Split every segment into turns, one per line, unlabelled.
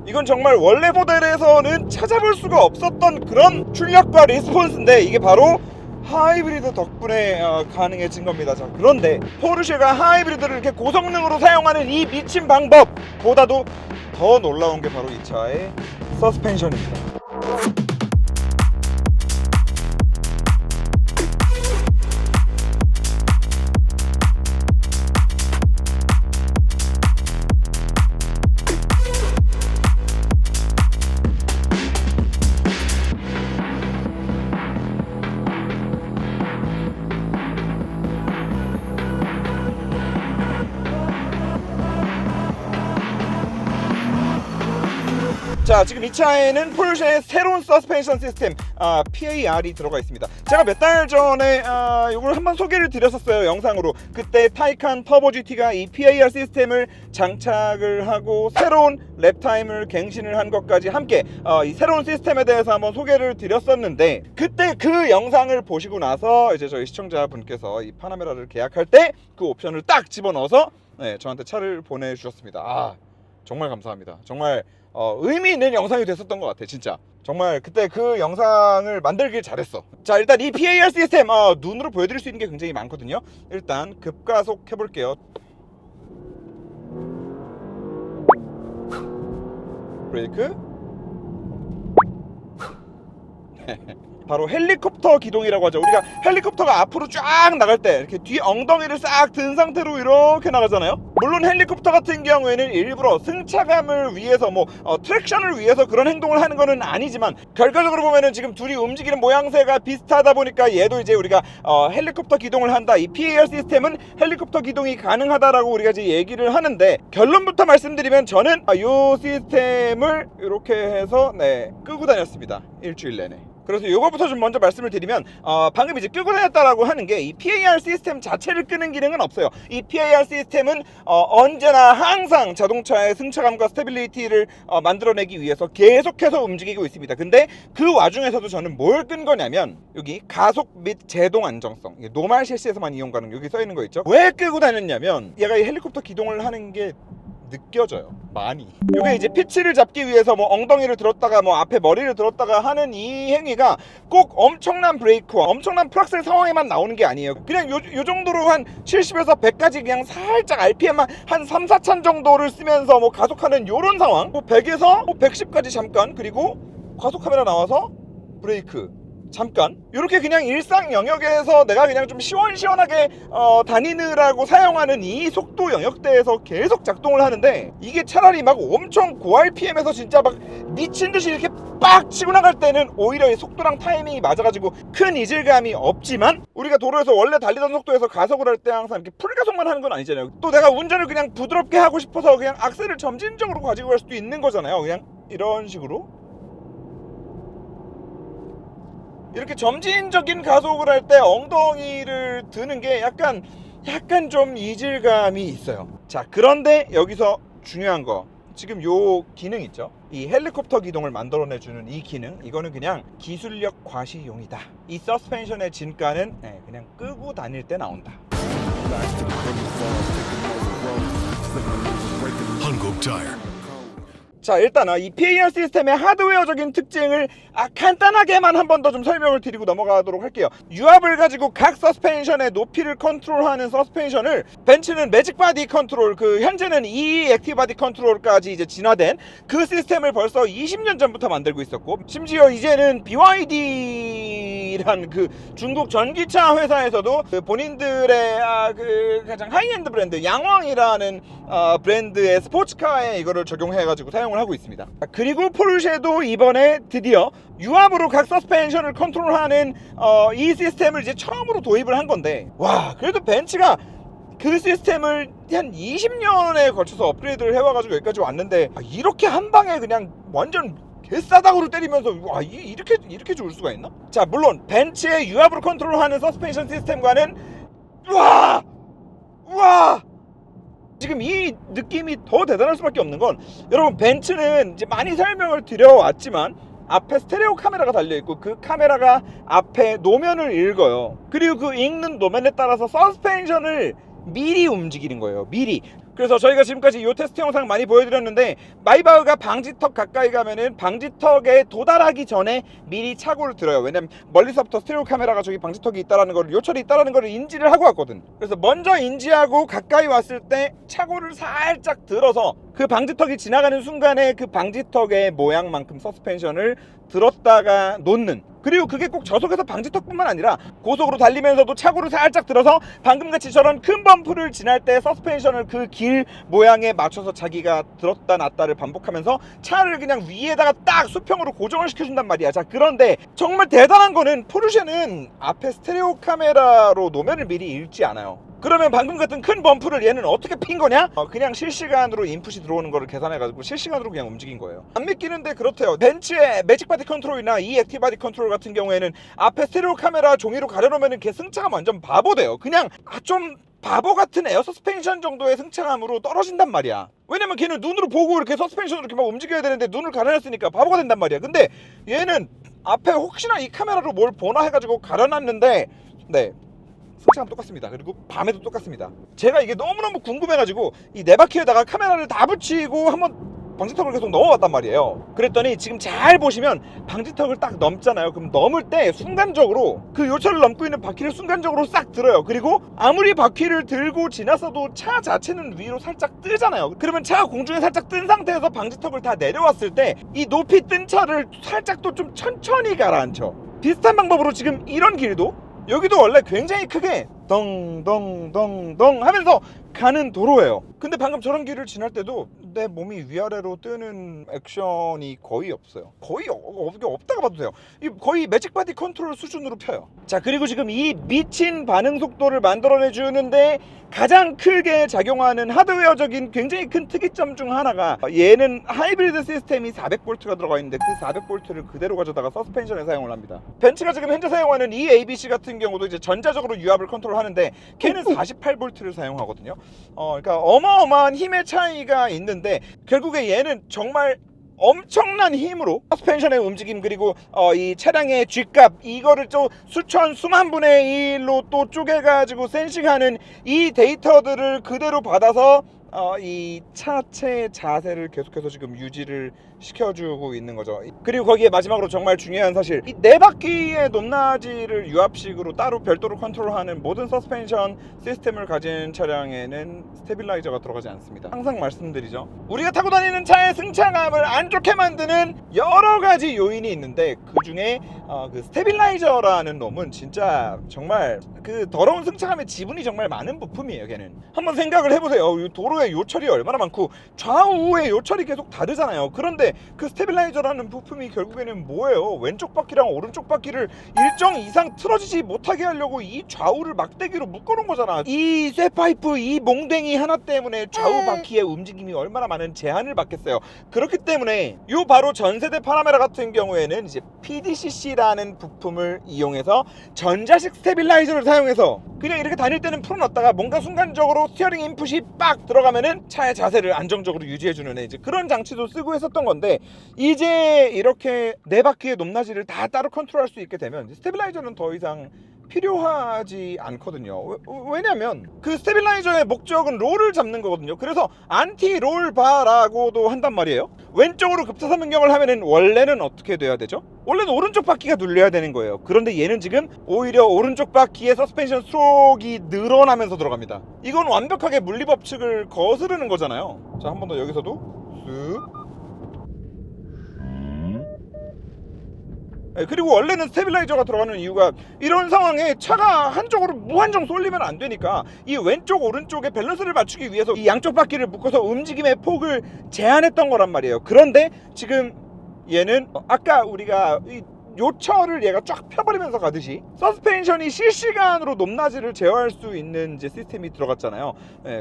이건 정말 원래 모델에서는 찾아볼 수가 없었던 그런 출력과 리스폰스인데 이게 바로 하이브리드 덕분에 가능해진 겁니다. 자, 그런데 포르쉐가 하이브리드를 이렇게 고성능으로 사용하는 이 미친 방법보다도 더 놀라운 게 바로 이 차의 서스펜션입니다. 자, 지금 이 차에는 포르쉐의 새로운 서스펜션 시스템 PAR이 들어가 있습니다. 제가 몇 달 전에 이걸 한번 소개를 드렸었어요, 영상으로. 그때 타이칸 터보 GT가 이 PAR 시스템을 장착을 하고 새로운 랩타임을 갱신을 한 것까지 함께 이 새로운 시스템에 대해서 한번 소개를 드렸었는데, 그때 그 영상을 보시고 나서 이제 저희 시청자분께서 이 파나메라를 계약할 때 그 옵션을 딱 집어넣어서 저한테 차를 보내주셨습니다. 정말 감사합니다. 정말 의미 있는 영상이 됐었던 것 같아, 진짜. 정말 그때 그 영상을 만들길 잘했어. 자, 일단 이 PAR 시스템 눈으로 보여드릴 수 있는 게 굉장히 많거든요. 일단 급가속 해볼게요. 브레이크. 바로 헬리콥터 기동이라고 하죠. 우리가 헬리콥터가 앞으로 쫙 나갈 때 이렇게 뒤 엉덩이를 싹 든 상태로 이렇게 나가잖아요. 물론 헬리콥터 같은 경우에는 일부러 승차감을 위해서 트랙션을 위해서 그런 행동을 하는 거는 아니지만, 결과적으로 보면은 지금 둘이 움직이는 모양새가 비슷하다 보니까 얘도 이제 우리가 헬리콥터 기동을 한다, 이 PAR 시스템은 헬리콥터 기동이 가능하다라고 우리가 이제 얘기를 하는데, 결론부터 말씀드리면 저는 이 시스템을 이렇게 해서 끄고 다녔습니다, 일주일 내내. 그래서 이거부터 좀 먼저 말씀을 드리면, 방금 이제 끄고 다녔다라고 하는 게 이 PAR 시스템 자체를 끄는 기능은 없어요. 이 PAR 시스템은 언제나 항상 자동차의 승차감과 스테빌리티를 만들어내기 위해서 계속해서 움직이고 있습니다. 근데 그 와중에서도 저는 뭘 끈 거냐면, 여기 가속 및 제동 안정성, 노말 실시에서만 이용 가능, 여기 써 있는 거 있죠. 왜 끄고 다녔냐면, 얘가 이 헬리콥터 기동을 하는 게 느껴져요, 많이. 이게 이제 피치를 잡기 위해서 엉덩이를 들었다가 앞에 머리를 들었다가 하는 이 행위가 꼭 엄청난 브레이크와 엄청난 프락셀 상황에만 나오는 게 아니에요. 그냥 요 정도로 한 70에서 100까지 그냥 살짝 RPM만 한 3, 4천 정도를 쓰면서 가속하는 요런 상황, 100에서 110까지 잠깐, 그리고 과속 카메라 나와서 브레이크 잠깐, 이렇게 그냥 일상 영역에서 내가 그냥 좀 시원시원하게 다니느라고 사용하는 이 속도 영역대에서 계속 작동을 하는데, 이게 차라리 막 엄청 고 RPM에서 진짜 막 미친듯이 이렇게 빡 치고 나갈 때는 오히려 이 속도랑 타이밍이 맞아가지고 큰 이질감이 없지만, 우리가 도로에서 원래 달리던 속도에서 가속을 할 때 항상 이렇게 풀가속만 하는 건 아니잖아요. 또 내가 운전을 그냥 부드럽게 하고 싶어서 그냥 악셀을 점진적으로 가지고 갈 수도 있는 거잖아요. 그냥 이런 식으로 이렇게 점진적인 가속을 할 때 엉덩이를 드는 게 약간 좀 이질감이 있어요. 자, 그런데 여기서 중요한 거, 지금 요 기능 있죠, 이 헬리콥터 기동을 만들어내주는 이 기능, 이거는 그냥 기술력 과시용이다. 이 서스펜션의 진가는 그냥 끄고 다닐 때 나온다. 한국 타이어. 자, 일단 이 PAR 시스템의 하드웨어적인 특징을 간단하게만 한 번 더 좀 설명을 드리고 넘어가도록 할게요. 유압을 가지고 각 서스펜션의 높이를 컨트롤하는 서스펜션을 벤츠는 매직 바디 컨트롤, 현재는 이 액티브 바디 컨트롤까지 이제 진화된 그 시스템을 벌써 20년 전부터 만들고 있었고, 심지어 이제는 BYD란 그 중국 전기차 회사에서도 본인들의 가장 하이엔드 브랜드 양왕이라는 브랜드의 스포츠카에 이거를 적용해가지고 사용을 하고 있습니다. 그리고 포르쉐도 이번에 드디어 유압으로 각 서스펜션을 컨트롤하는 이 시스템을 이제 처음으로 도입을 한 건데, 와, 그래도 벤츠가 그 시스템을 한 20년에 걸쳐서 업그레이드를 해와가지고 여기까지 왔는데, 이렇게 한 방에 그냥 완전 개싸닥으로 때리면서 와, 이렇게 좋을 수가 있나? 자, 물론 벤츠의 유압으로 컨트롤하는 서스펜션 시스템과는 우와 지금 이 느낌이 더 대단할 수밖에 없는 건, 여러분 벤츠는 이제 많이 설명을 드려왔지만 앞에 스테레오 카메라가 달려있고 그 카메라가 앞에 노면을 읽어요. 그리고 그 읽는 노면에 따라서 서스펜션을 미리 움직이는 거예요. 미리. 그래서 저희가 지금까지 이 테스트 영상 많이 보여드렸는데, 마이바흐가 방지턱 가까이 가면은 방지턱에 도달하기 전에 미리 착오를 들어요. 왜냐면 멀리서부터 스테레오 카메라가 저기 방지턱이 있다라는 걸, 요철이 있다라는 걸 인지를 하고 왔거든. 그래서 먼저 인지하고 가까이 왔을 때 착오를 살짝 들어서 그 방지턱이 지나가는 순간에 그 방지턱의 모양만큼 서스펜션을 들었다가 놓는, 그리고 그게 꼭 저속에서 방지턱뿐만 아니라 고속으로 달리면서도 착오를 살짝 들어서 방금같이 저런 큰 범프를 지날 때 서스펜션을 그 길 모양에 맞춰서 자기가 들었다 놨다를 반복하면서 차를 그냥 위에다가 딱 수평으로 고정을 시켜준단 말이야. 자, 그런데 정말 대단한 거는 포르쉐는 앞에 스테레오 카메라로 노면을 미리 읽지 않아요. 그러면 방금 같은 큰 범프를 얘는 어떻게 핀 거냐? 그냥 실시간으로 인풋이 들어오는 거를 계산해가지고 실시간으로 그냥 움직인 거예요. 안 믿기는데 그렇대요. 벤츠의 매직 바디 컨트롤이나 이 액티브 바디 컨트롤 같은 경우에는 앞에 스테레오 카메라 종이로 가려놓으면 걔 승차감 완전 바보돼요. 그냥 좀 바보 같은 에어 서스펜션 정도의 승차감으로 떨어진단 말이야. 왜냐면 걔는 눈으로 보고 이렇게 서스펜션으로 이렇게 막 움직여야 되는데 눈을 가려놨으니까 바보가 된단 말이야. 근데 얘는 앞에 혹시나 이 카메라로 뭘 보나 해가지고 가려놨는데, 네, 승차감 똑같습니다. 그리고 밤에도 똑같습니다. 제가 이게 너무너무 궁금해가지고 이 네 바퀴에다가 카메라를 다 붙이고 한번 방지턱을 계속 넘어봤단 말이에요. 그랬더니 지금 잘 보시면 방지턱을 딱 넘잖아요. 그럼 넘을 때 순간적으로 그 요철을 넘고 있는 바퀴를 순간적으로 싹 들어요. 그리고 아무리 바퀴를 들고 지났어도 차 자체는 위로 살짝 뜨잖아요. 그러면 차가 공중에 살짝 뜬 상태에서 방지턱을 다 내려왔을 때 이 높이 뜬 차를 살짝 또 좀 천천히 가라앉혀. 비슷한 방법으로 지금 이런 길도, 여기도 원래 굉장히 크게 덩덩덩덩 하면서 가는 도로예요. 근데 방금 저런 길을 지날 때도 내 몸이 위아래로 뜨는 액션이 거의 없어요. 거의 없다고 봐도 돼요. 거의 매직 바디 컨트롤 수준으로 펴요. 자, 그리고 지금 이 미친 반응 속도를 만들어내 주는데 가장 크게 작용하는 하드웨어적인 굉장히 큰 특이점 중 하나가, 얘는 하이브리드 시스템이 400V가 들어가 있는데 그 400V를 그대로 가져다가 서스펜션에 사용을 합니다. 벤츠가 지금 현재 사용하는 이 ABC 같은 경우도 이제 전자적으로 유압을 컨트롤하는데 걔는 48V를 사용하거든요. 그러니까 어마어마한 힘의 차이가 있는데, 결국에 얘는 정말 엄청난 힘으로 서스펜션의 움직임, 그리고 이 차량의 G값, 이거를 또 수만 분의 1로 또 쪼개가지고 센싱하는 이 데이터들을 그대로 받아서 이 차체 자세를 계속해서 지금 유지를 시켜주고 있는 거죠. 그리고 거기에 마지막으로 정말 중요한 사실, 이 네 바퀴의 높낮이를 유압식으로 따로 별도로 컨트롤하는 모든 서스펜션 시스템을 가진 차량에는 스테빌라이저가 들어가지 않습니다. 항상 말씀드리죠, 우리가 타고 다니는 차의 승차감을 안 좋게 만드는 여러 가지 요인이 있는데 그 중에 그 스테빌라이저라는 놈은 진짜 정말 그 더러운 승차감의 지분이 정말 많은 부품이에요. 걔는 한번 생각을 해보세요. 도로에 요철이 얼마나 많고 좌우의 요철이 계속 다르잖아요. 그런데 그 스테빌라이저라는 부품이 결국에는 뭐예요? 왼쪽 바퀴랑 오른쪽 바퀴를 일정 이상 틀어지지 못하게 하려고 이 좌우를 막대기로 묶어놓은 거잖아. 이 쇠파이프, 이 몽댕이 하나 때문에 좌우 바퀴의 움직임이 얼마나 많은 제한을 받겠어요. 그렇기 때문에 요 바로 전세대 파나메라 같은 경우에는 이제 PDCC라는 부품을 이용해서 전자식 스테빌라이저를 사용해서 그냥 이렇게 다닐 때는 풀어놨다가 뭔가 순간적으로 스티어링 인풋이 빡 들어가면은 차의 자세를 안정적으로 유지해주는 이제 그런 장치도 쓰고 했었던 건데, 이제 이렇게 네 바퀴의 높낮이를 다 따로 컨트롤할 수 있게 되면 스테빌라이저는 더 이상 필요하지 않거든요. 왜냐면 그 스테빌라이저의 목적은 롤을 잡는 거거든요. 그래서 안티 롤 바라고도 한단 말이에요. 왼쪽으로 급차선 변경을 하면은 원래는 어떻게 돼야 되죠? 원래는 오른쪽 바퀴가 눌려야 되는 거예요. 그런데 얘는 지금 오히려 오른쪽 바퀴의 서스펜션 스트로크가 늘어나면서 들어갑니다. 이건 완벽하게 물리법칙을 거스르는 거잖아요. 자, 한 번 더 여기서도 쓱. 그리고 원래는 스테빌라이저가 들어가는 이유가 이런 상황에 차가 한쪽으로 무한정 쏠리면 안 되니까 이 왼쪽 오른쪽의 밸런스를 맞추기 위해서 이 양쪽 바퀴를 묶어서 움직임의 폭을 제한했던 거란 말이에요. 그런데 지금 얘는 아까 우리가 이 요철을 얘가 쫙 펴버리면서 가듯이 서스펜션이 실시간으로 높낮이를 제어할 수 있는 이제 시스템이 들어갔잖아요.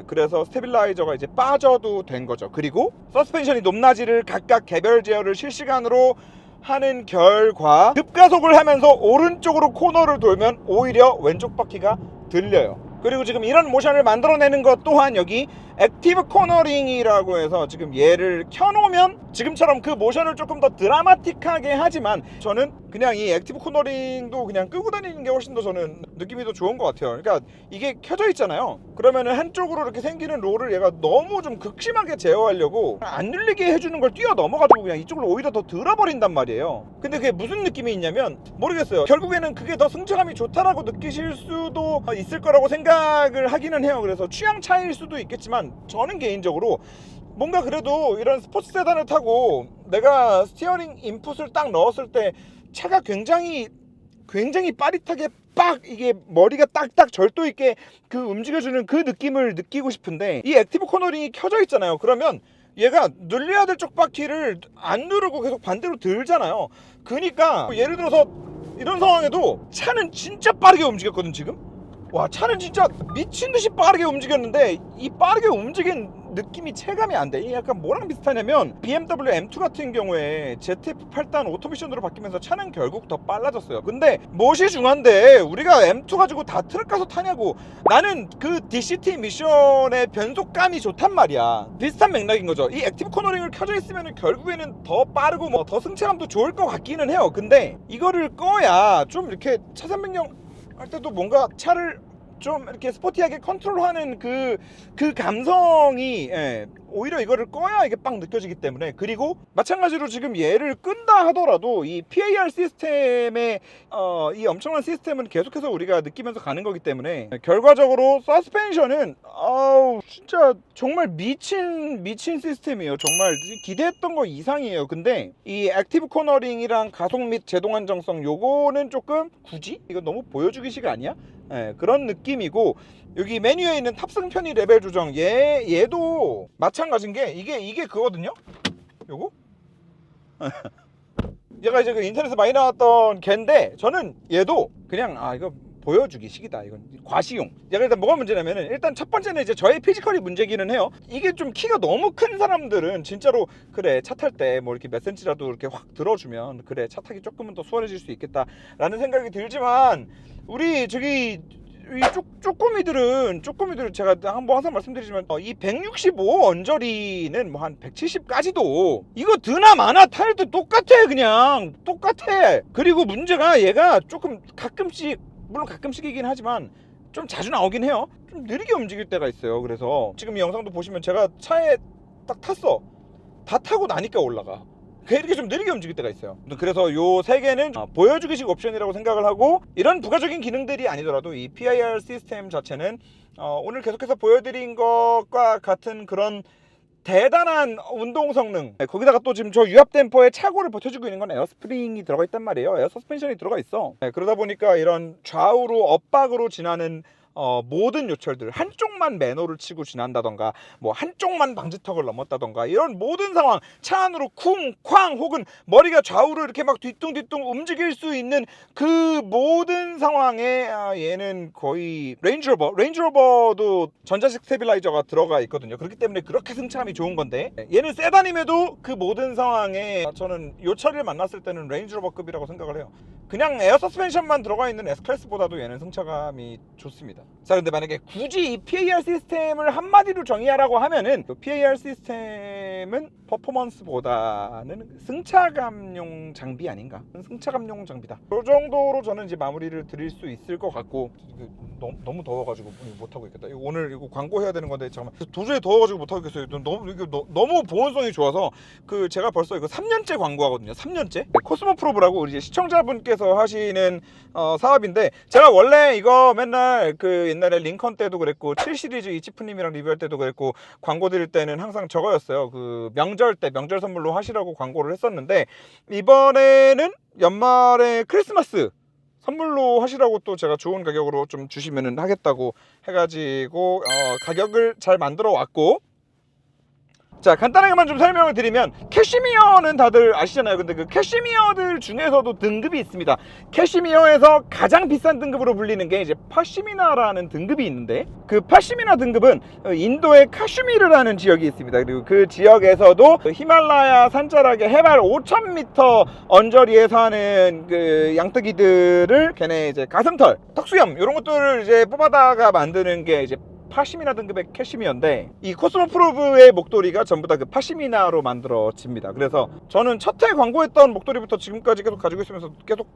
그래서 스테빌라이저가 이제 빠져도 된 거죠. 그리고 서스펜션이 높낮이를 각각 개별 제어를 실시간으로 하는 결과 급가속을 하면서 오른쪽으로 코너를 돌면 오히려 왼쪽 바퀴가 들려요. 그리고 지금 이런 모션을 만들어내는 것 또한 여기 액티브 코너링이라고 해서 지금 얘를 켜놓으면 지금처럼 그 모션을 조금 더 드라마틱하게 하지만 저는 그냥 이 액티브 코너링도 그냥 끄고 다니는 게 훨씬 더 저는 느낌이 더 좋은 것 같아요. 그러니까 이게 켜져 있잖아요. 그러면은 한쪽으로 이렇게 생기는 롤을 얘가 너무 좀 극심하게 제어하려고 안 눌리게 해주는 걸 뛰어넘어가지고 그냥 이쪽으로 오히려 더 들어버린단 말이에요. 근데 그게 무슨 느낌이 있냐면 모르겠어요. 결국에는 그게 더 승차감이 좋다라고 느끼실 수도 있을 거라고 생각을 하기는 해요. 그래서 취향 차이일 수도 있겠지만 저는 개인적으로 뭔가 그래도 이런 스포츠 세단을 타고 내가 스티어링 인풋을 딱 넣었을 때 차가 굉장히 빠릿하게 빡 이게 머리가 딱딱 절도 있게 그 움직여주는 그 느낌을 느끼고 싶은데 이 액티브 코너링이 켜져 있잖아요. 그러면 얘가 눌려야 될 쪽 바퀴를 안 누르고 계속 반대로 들잖아요. 그러니까 예를 들어서 이런 상황에도 차는 진짜 빠르게 움직였거든 지금. 와, 차는 진짜 미친듯이 빠르게 움직였는데 이 빠르게 움직인 느낌이 체감이 안 돼. 이게 약간 뭐랑 비슷하냐면 BMW M2 같은 경우에 ZF 8단 오토미션으로 바뀌면서 차는 결국 더 빨라졌어요. 근데 무엇이 중요한데 우리가 M2 가지고 다 트럭 가서 타냐고. 나는 그 DCT 미션의 변속감이 좋단 말이야. 비슷한 맥락인 거죠. 이 액티브 코너링을 켜져 있으면 결국에는 더 빠르고 뭐 더 승차감도 좋을 것 같기는 해요. 근데 이거를 꺼야 좀 이렇게 차선 변경 할 때도 뭔가 차를 좀 이렇게 스포티하게 컨트롤하는 그 감성이 오히려 이거를 꺼야 이게 빡 느껴지기 때문에. 그리고 마찬가지로 지금 얘를 끈다 하더라도 이 PAR 시스템의 이 엄청난 시스템은 계속해서 우리가 느끼면서 가는 거기 때문에 결과적으로 서스펜션은 진짜 정말 미친 시스템이에요. 정말 기대했던 거 이상이에요. 근데 이 액티브 코너링이랑 가속 및 제동 안정성 요거는 조금 굳이 이거 너무 보여주기식 아니야? 그런 느낌이고, 여기 메뉴에 있는 탑승 편의 레벨 조정 얘도 마찬가지인 게 이게 그거든요. 요거 얘가 이제 그 인터넷에서 많이 나왔던 걘데 저는 얘도 그냥 이거 보여주기식이다. 이건 과시용. 얘가 일단 뭐가 문제냐면은 일단 첫 번째는 이제 저의 피지컬이 문제기는 해요. 이게 좀 키가 너무 큰 사람들은 진짜로 그래 차 탈 때 뭐 이렇게 몇 센치라도 이렇게 확 들어주면 그래 차 타기 조금은 더 수월해질 수 있겠다라는 생각이 들지만 우리 저기 이 쪼꼬미들은 제가 항상 말씀드리지만 이 165 언저리는 뭐 한 170까지도 이거 드나 마나 탈 때 똑같아. 그냥 똑같아. 그리고 문제가 얘가 조금 가끔씩, 물론 가끔씩이긴 하지만 좀 자주 나오긴 해요. 좀 느리게 움직일 때가 있어요. 그래서 지금 이 영상도 보시면 제가 차에 딱 탔어. 다 타고 나니까 올라가. 이렇게 좀 느리게 움직일 때가 있어요. 그래서 요 세 개는 보여주기식 옵션이라고 생각을 하고, 이런 부가적인 기능들이 아니더라도 이 PIR 시스템 자체는 오늘 계속해서 보여드린 것과 같은 그런 대단한 운동 성능, 거기다가 또 지금 저 유압 댐퍼의 차고를 버텨주고 있는 건 에어스프링이 들어가 있단 말이에요. 에어 서스펜션이 들어가 있어. 그러다 보니까 이런 좌우로 엇박으로 지나는 모든 요철들, 한쪽만 매너를 치고 지난다던가 뭐 한쪽만 방지턱을 넘었다던가 이런 모든 상황, 차 안으로 쿵쾅 혹은 머리가 좌우로 이렇게 막 뒤뚱뒤뚱 움직일 수 있는 그 모든 상황에 얘는 거의 레인지로버도 전자식 스테빌라이저가 들어가 있거든요. 그렇기 때문에 그렇게 승차감이 좋은 건데, 얘는 세단임에도 그 모든 상황에 저는 요철을 만났을 때는 레인지로버급이라고 생각을 해요. 그냥 에어 서스펜션만 들어가 있는 S클래스보다도 얘는 승차감이 좋습니다. 자, 근데 만약에 굳이 이 PAR 시스템을 한마디로 정의하라고 하면은 그 PAR 시스템은 퍼포먼스보다는 승차감용 장비 아닌가? 승차감용 장비다. 그 정도로 저는 이제 마무리를 드릴 수 있을 것 같고, 너무 더워가지고 못하고 있겠다. 오늘 이거 광고해야 되는 건데 잠깐만, 도저히 더워가지고 못하고 있겠어요. 너무 보온성이 좋아서 제가 벌써 이거 3년째 광고하거든요. 3년째. 코스모 프로브라고 우리 시청자분께서 하시는 사업인데, 제가 원래 이거 맨날 옛날에 링컨 때도 그랬고 7 시리즈 이치프님이랑 리뷰할 때도 그랬고 광고 드릴 때는 항상 저거였어요. 명절 때 명절 선물로 하시라고 광고를 했었는데, 이번에는 연말에 크리스마스 선물로 하시라고 또 제가 좋은 가격으로 좀 주시면은 하겠다고 해가지고 가격을 잘 만들어 왔고, 자, 간단하게만 좀 설명을 드리면, 캐시미어는 다들 아시잖아요. 근데 그 캐시미어들 중에서도 등급이 있습니다. 캐시미어에서 가장 비싼 등급으로 불리는 게 이제 파시미나라는 등급이 있는데, 그 파시미나 등급은 인도의 카슈미르라는 지역이 있습니다. 그리고 그 지역에서도 히말라야 산자락의 해발 5,000m 언저리에 사는 그 양뜨기들을 걔네 이제 가슴털, 턱수염 이런 것들을 이제 뽑아다가 만드는 게 이제 파시미나 등급의 캐시미어인데 이 코스모 프로브의 목도리가 전부 다 그 파시미나로 만들어집니다. 그래서 저는 첫 해 광고했던 목도리부터 지금까지 계속 가지고 있으면서 계속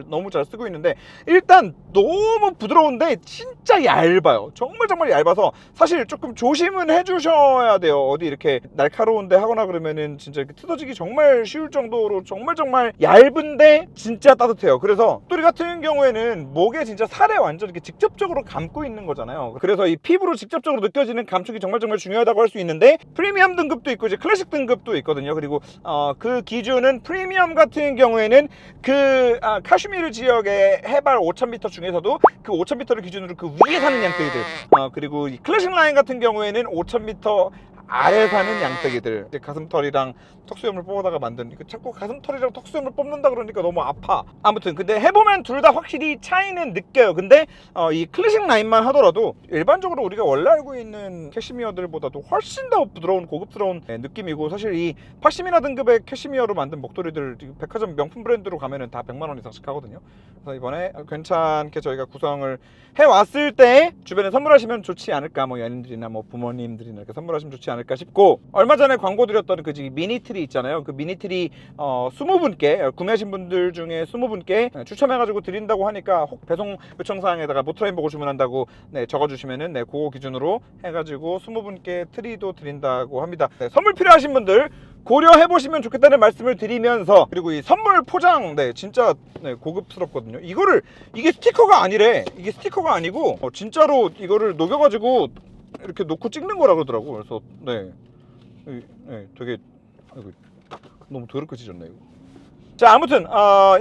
너무 잘 쓰고 있는데, 일단 너무 부드러운데 진짜 얇아요. 정말 얇아서 사실 조금 조심은 해주셔야 돼요. 어디 이렇게 날카로운데 하거나 그러면은 진짜 이렇게 뜯어지기 정말 쉬울 정도로 정말 얇은데 진짜 따뜻해요. 그래서 목도리 같은 경우에는 목에 진짜 살에 완전 이렇게 직접적으로 감고 있는 거잖아요. 그래서 이 피부로 직접적으로 느껴지는 감촉이 정말 중요하다고 할 수 있는데, 프리미엄 등급도 있고 이제 클래식 등급도 있거든요. 그리고 그 기준은 프리미엄 같은 경우에는 그 카슈미르 지역의 해발 5000m 중에서도 그 5000m를 기준으로 그 위에 사는 양떼기들, 그리고 이 클래식 라인 같은 경우에는 5000m 아래 사는 양떼기들, 이제 가슴털이랑 턱수염을 뽑아다가 만든, 이거 자꾸 가슴털이랑 턱수염을 뽑는다 그러니까 너무 아파. 아무튼 근데 해보면 둘 다 확실히 차이는 느껴요. 근데 이 클래식 라인만 하더라도 일반적으로 우리가 원래 알고 있는 캐시미어들보다도 훨씬 더 부드러운 고급스러운 느낌이고, 사실 이 파시미나 등급의 캐시미어로 만든 목도리들 백화점 명품 브랜드로 가면은 다 100만원 이상씩 하거든요. 그래서 이번에 괜찮게 저희가 구성을 해왔을 때 주변에 선물하시면 좋지 않을까, 뭐 연인들이나 뭐 부모님들이나 이렇게 선물하시면 좋지 않을까 싶고, 얼마 전에 광고 드렸던 그 미니트리 있잖아요. 그 미니트리 20분께 구매하신 분들 중에 20분께 추첨해가지고 드린다고 하니까, 혹 배송 요청사항에다가 모터라인 보고 주문한다고 적어주시면은 그거 기준으로 해가지고 20분께 트리도 드린다고 합니다. 선물 필요하신 분들 고려해보시면 좋겠다는 말씀을 드리면서, 그리고 이 선물 포장 진짜 고급스럽거든요. 이게 스티커가 아니래. 이게 스티커가 아니고 진짜로 이거를 녹여가지고 이렇게 놓고 찍는 거라 그러더라고. 그래서 되게 너무 더럽게 찢었네 이거. 자, 아무튼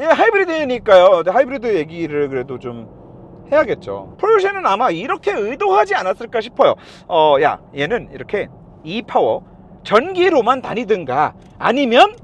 얘 하이브리드니까요. 하이브리드 얘기를 그래도 좀 해야겠죠. 포르쉐는 아마 이렇게 의도하지 않았을까 싶어요. 야, 얘는 이렇게 E-파워 전기로만 다니든가 아니면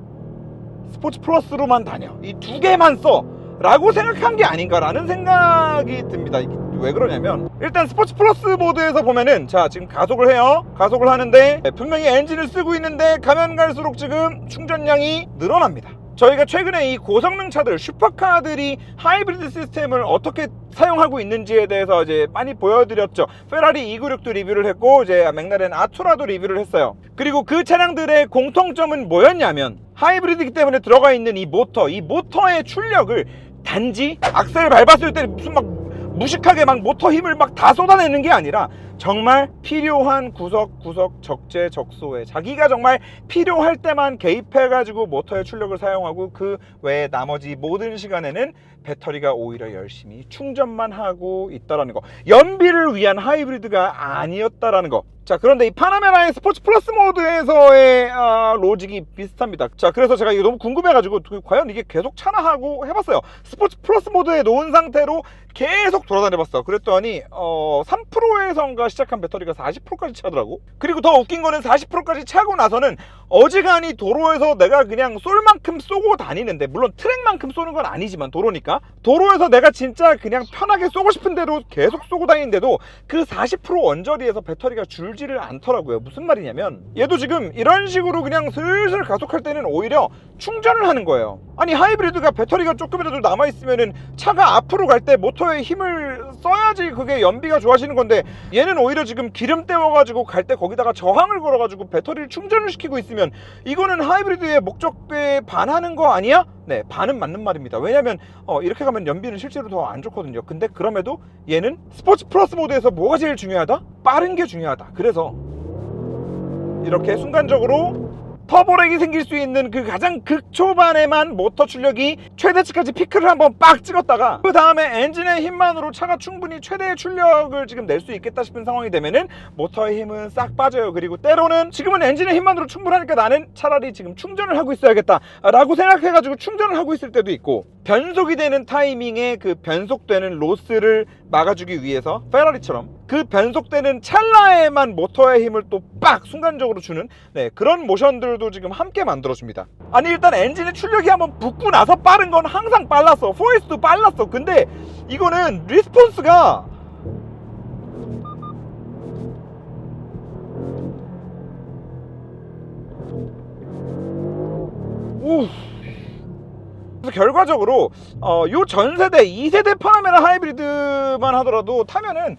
스포츠 플러스로만 다녀, 이 두 개만 써 라고 생각한 게 아닌가라는 생각이 듭니다. 이게 왜 그러냐면, 일단 스포츠 플러스 모드에서 보면은, 자 지금 가속을 해요. 가속을 하는데 분명히 엔진을 쓰고 있는데 가면 갈수록 지금 충전량이 늘어납니다. 저희가 최근에 이 고성능 차들, 슈퍼카들이 하이브리드 시스템을 어떻게 사용하고 있는지에 대해서 이제 많이 보여드렸죠. 페라리 296도 리뷰를 했고, 이제 맥라렌 아투라도 리뷰를 했어요. 그리고 그 차량들의 공통점은 뭐였냐면, 하이브리드이기 때문에 들어가 있는 이 모터의 출력을 단지 악셀 밟았을 때 무슨 막 무식하게 막 모터 힘을 막 다 쏟아내는 게 아니라, 정말 필요한 구석구석 적재적소에 자기가 정말 필요할 때만 개입해가지고 모터의 출력을 사용하고, 그 외에 나머지 모든 시간에는 배터리가 오히려 열심히 충전만 하고 있다라는 거. 연비를 위한 하이브리드가 아니었다라는 거. 자, 그런데 이 파나메라의 스포츠 플러스 모드에서의 로직이 비슷합니다. 자, 그래서 제가 이거 너무 궁금해가지고 과연 이게 계속 차나 하고 해봤어요. 스포츠 플러스 모드에 놓은 상태로 계속 돌아다녀봤어. 그랬더니 3%에선가 시작한 배터리가 40%까지 차더라고. 그리고 더 웃긴 거는 40%까지 차고 나서는 어지간히 도로에서 내가 그냥 쏠 만큼 쏘고 다니는데, 물론 트랙만큼 쏘는 건 아니지만 도로니까, 도로에서 내가 진짜 그냥 편하게 쏘고 싶은 대로 계속 쏘고 다니는데도 그 40% 언저리에서 배터리가 줄지를 않더라고요. 무슨 말이냐면, 얘도 지금 이런 식으로 그냥 슬슬 가속할 때는 오히려 충전을 하는 거예요. 아니, 하이브리드가 배터리가 조금이라도 남아있으면은 차가 앞으로 갈 때 모터에 힘을 써야지 그게 연비가 좋아지는 건데, 얘는 오히려 지금 기름 때워가지고 갈 때 거기다가 저항을 걸어가지고 배터리를 충전을 시키고 있으면, 이거는 하이브리드의 목적에 반하는 거 아니야? 네, 반은 맞는 말입니다. 왜냐면 이렇게 가면 연비는 실제로 더 안 좋거든요. 근데 그럼에도 얘는 스포츠 플러스 모드에서 뭐가 제일 중요하다? 빠른 게 중요하다. 그래서 이렇게 순간적으로 터보렉이 생길 수 있는 그 가장 극초반에만 모터 출력이 최대치까지 피크를 한번 빡 찍었다가, 그 다음에 엔진의 힘만으로 차가 충분히 최대의 출력을 지금 낼 수 있겠다 싶은 상황이 되면은 모터의 힘은 싹 빠져요. 그리고 때로는 지금은 엔진의 힘만으로 충분하니까 나는 차라리 지금 충전을 하고 있어야겠다 라고 생각해가지고 충전을 하고 있을 때도 있고, 변속이 되는 타이밍에 그 변속되는 로스를 막아주기 위해서 페라리처럼 그 변속되는 찰나에만 모터의 힘을 또 빡 순간적으로 주는 그런 모션들도 지금 함께 만들어줍니다. 아니, 일단 엔진의 출력이 한번 붙고 나서 빠른 건 항상 빨랐어. 4S도 빨랐어. 근데 이거는 리스폰스가 그래서 결과적으로 요 전세대 2세대 파나메라 하이브리드만 하더라도 타면은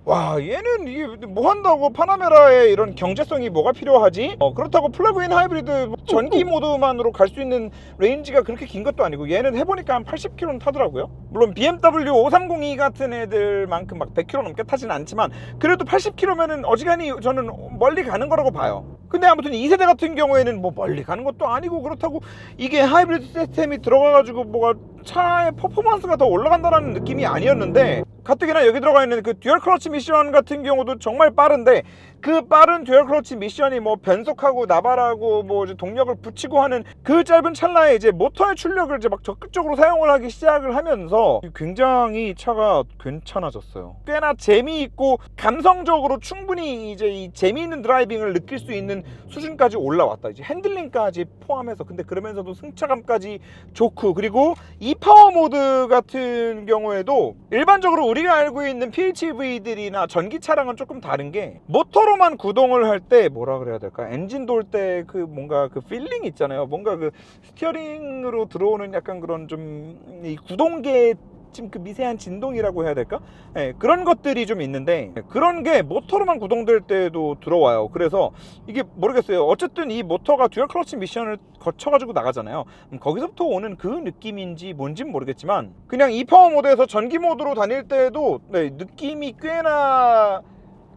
와 얘는 이게 뭐 한다고 파나메라의 이런 경제성이 뭐가 필요하지? 그렇다고 플러그인 하이브리드 전기 모드만으로 갈 수 있는 레인지가 그렇게 긴 것도 아니고 얘는 해보니까 한 80km는 타더라고요. 물론 BMW 5302 같은 애들만큼 막 100km 넘게 타지는 않지만 그래도 80km면은 어지간히 저는 멀리 가는 거라고 봐요. 근데 아무튼 2세대 같은 경우에는 뭐 멀리 가는 것도 아니고 그렇다고 이게 하이브리드 시스템이 들어가가지고 뭐가 차의 퍼포먼스가 더 올라간다는 느낌이 아니었는데, 가뜩이나 여기 들어가 있는 그 듀얼 클러치 미션 같은 경우도 정말 빠른데, 그 빠른 듀얼 클러치 미션이 뭐 변속하고 나발하고 뭐 이제 동력을 붙이고 하는 그 짧은 찰나에 이제 모터의 출력을 이제 막 적극적으로 사용을 하기 시작을 하면서 굉장히 차가 괜찮아졌어요. 꽤나 재미있고 감성적으로 충분히 이제 이 재미있는 드라이빙을 느낄 수 있는 수준까지 올라왔다. 이제 핸들링까지 포함해서. 근데 그러면서도 승차감까지 좋고, 그리고 이 파워 모드 같은 경우에도 일반적으로 우리가 알고 있는 PHEV들이나 전기 차량은 조금 다른 게, 모터로만 구동을 할 때 뭐라 그래야 될까, 엔진 돌 때 그 뭔가 그 필링 있잖아요. 뭔가 그 스티어링으로 들어오는 약간 그런 좀 이 구동계 지금 그 미세한 진동이라고 해야 될까? 네, 그런 것들이 좀 있는데, 그런 게 모터로만 구동될 때도 들어와요. 그래서 이게 모르겠어요. 어쨌든 이 모터가 듀얼 클러치 미션을 거쳐가지고 나가잖아요. 거기서부터 오는 그 느낌인지 뭔진 모르겠지만, 그냥 이 파워 모드에서 전기 모드로 다닐 때도 네, 느낌이 꽤나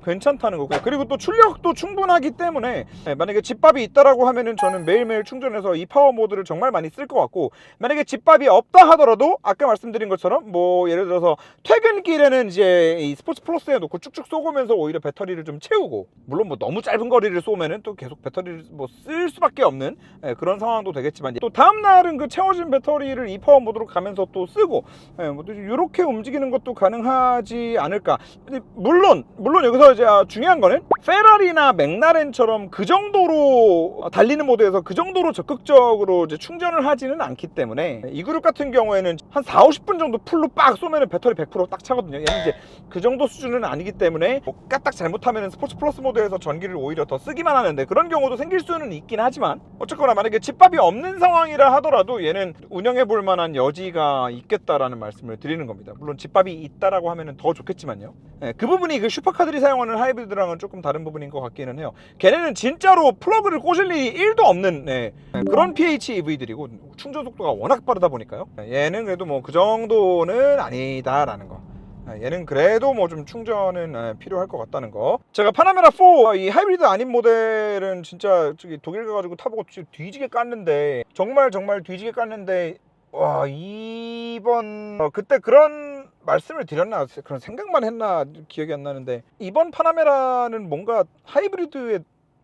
괜찮다는 거고, 그리고 또 출력도 충분하기 때문에 만약에 집밥이 있다라고 하면은 저는 매일매일 충전해서 이 파워 모드를 정말 많이 쓸 것 같고, 만약에 집밥이 없다 하더라도 아까 말씀드린 것처럼 뭐 예를 들어서 퇴근길에는 이제 이 스포츠 플러스에 놓고 쭉쭉 쏘고면서 오히려 배터리를 좀 채우고, 물론 뭐 너무 짧은 거리를 쏘면은 또 계속 배터리를 뭐 쓸 수밖에 없는 그런 상황도 되겠지만, 또 다음날은 그 채워진 배터리를 이 파워 모드로 가면서 또 쓰고 뭐 이렇게 움직이는 것도 가능하지 않을까. 물론 여기서 이제 중요한 거는 페라리나 맥라렌처럼 그 정도로 달리는 모드에서 그 정도로 적극적으로 이제 충전을 하지는 않기 때문에, 이 그룹 같은 경우에는 한 40-50분 정도 풀로 빡 쏘면 배터리 100%딱 차거든요. 얘는 이제 그 정도 수준은 아니기 때문에 뭐 까딱 잘못하면 스포츠 플러스 모드에서 전기를 오히려 더 쓰기만 하는데, 그런 경우도 생길 수는 있긴 하지만, 어쨌거나 만약에 집밥이 없는 상황이라 하더라도 얘는 운영해 볼 만한 여지가 있겠다라는 말씀을 드리는 겁니다. 물론 집밥이 있다라고 하면 더 좋겠지만요. 그 부분이 그 슈퍼카들이 사용하는 하이브리드랑은 조금 다른 부분인 것 같기는 해요. 걔네는 진짜로 플러그를 꽂을 일이 1도 없는 그런 PHEV들이고, 충전 속도가 워낙 빠르다 보니까요. 얘는 그래도 뭐 그 정도는 아니다라는 거. 얘는 그래도 뭐 좀 충전은 필요할 것 같다는 거. 제가 파나메라 4 이 하이브리드 아닌 모델은 진짜 저기 독일 가가지고 타보고 뒤지게 깠는데, 정말 뒤지게 깠는데, 와 이번 그때 그런 말씀을 드렸나, 그런 생각만 했나 기억이 안 나는데, 이번 파나메라는 뭔가 하이브리드에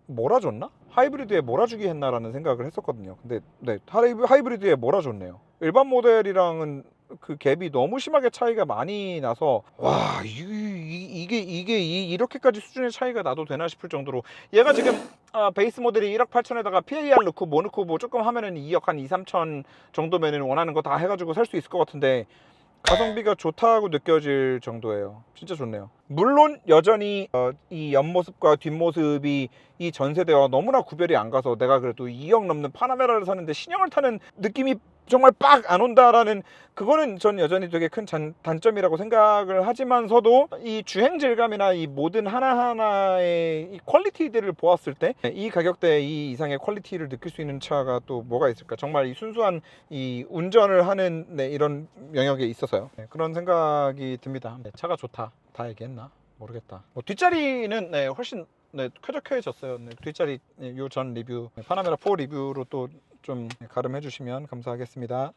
몰아줬나? 하이브리드에 몰아주기 했나라는 생각을 했었거든요. 근데 네, 하이브리드에 몰아줬네요. 일반 모델이랑은 그 갭이 너무 심하게 차이가 많이 나서, 와 이게 이렇게까지 수준의 차이가 나도 되나 싶을 정도로, 얘가 지금 베이스 모델이 1억 8천에다가 PAR 넣고 뭐 넣고 뭐 조금 하면은 2억 한 2, 3천 정도면은 원하는 거 다 해가지고 살 수 있을 것 같은데, 가성비가 좋다고 느껴질 정도예요. 진짜 좋네요. 물론 여전히 이 옆모습과 뒷모습이 이 전세대와 너무나 구별이 안 가서, 내가 그래도 2억 넘는 파나메라를 사는데 신형을 타는 느낌이 정말 빡 안 온다라는, 그거는 전 여전히 되게 큰 단점이라고 생각을 하지만서도, 이 주행 질감이나 이 모든 하나하나의 이 퀄리티들을 보았을 때 이 가격대에 이 이상의 퀄리티를 느낄 수 있는 차가 또 뭐가 있을까. 정말 이 순수한 이 운전을 하는 이런 영역에 있어서요. 그런 생각이 듭니다. 차가 좋다 다 얘기했나 모르겠다. 뭐 뒷자리는 훨씬 쾌적해졌어요. 뒷자리 요 전 리뷰 파나메라 4 리뷰로 또 좀 가름해 주시면 감사하겠습니다.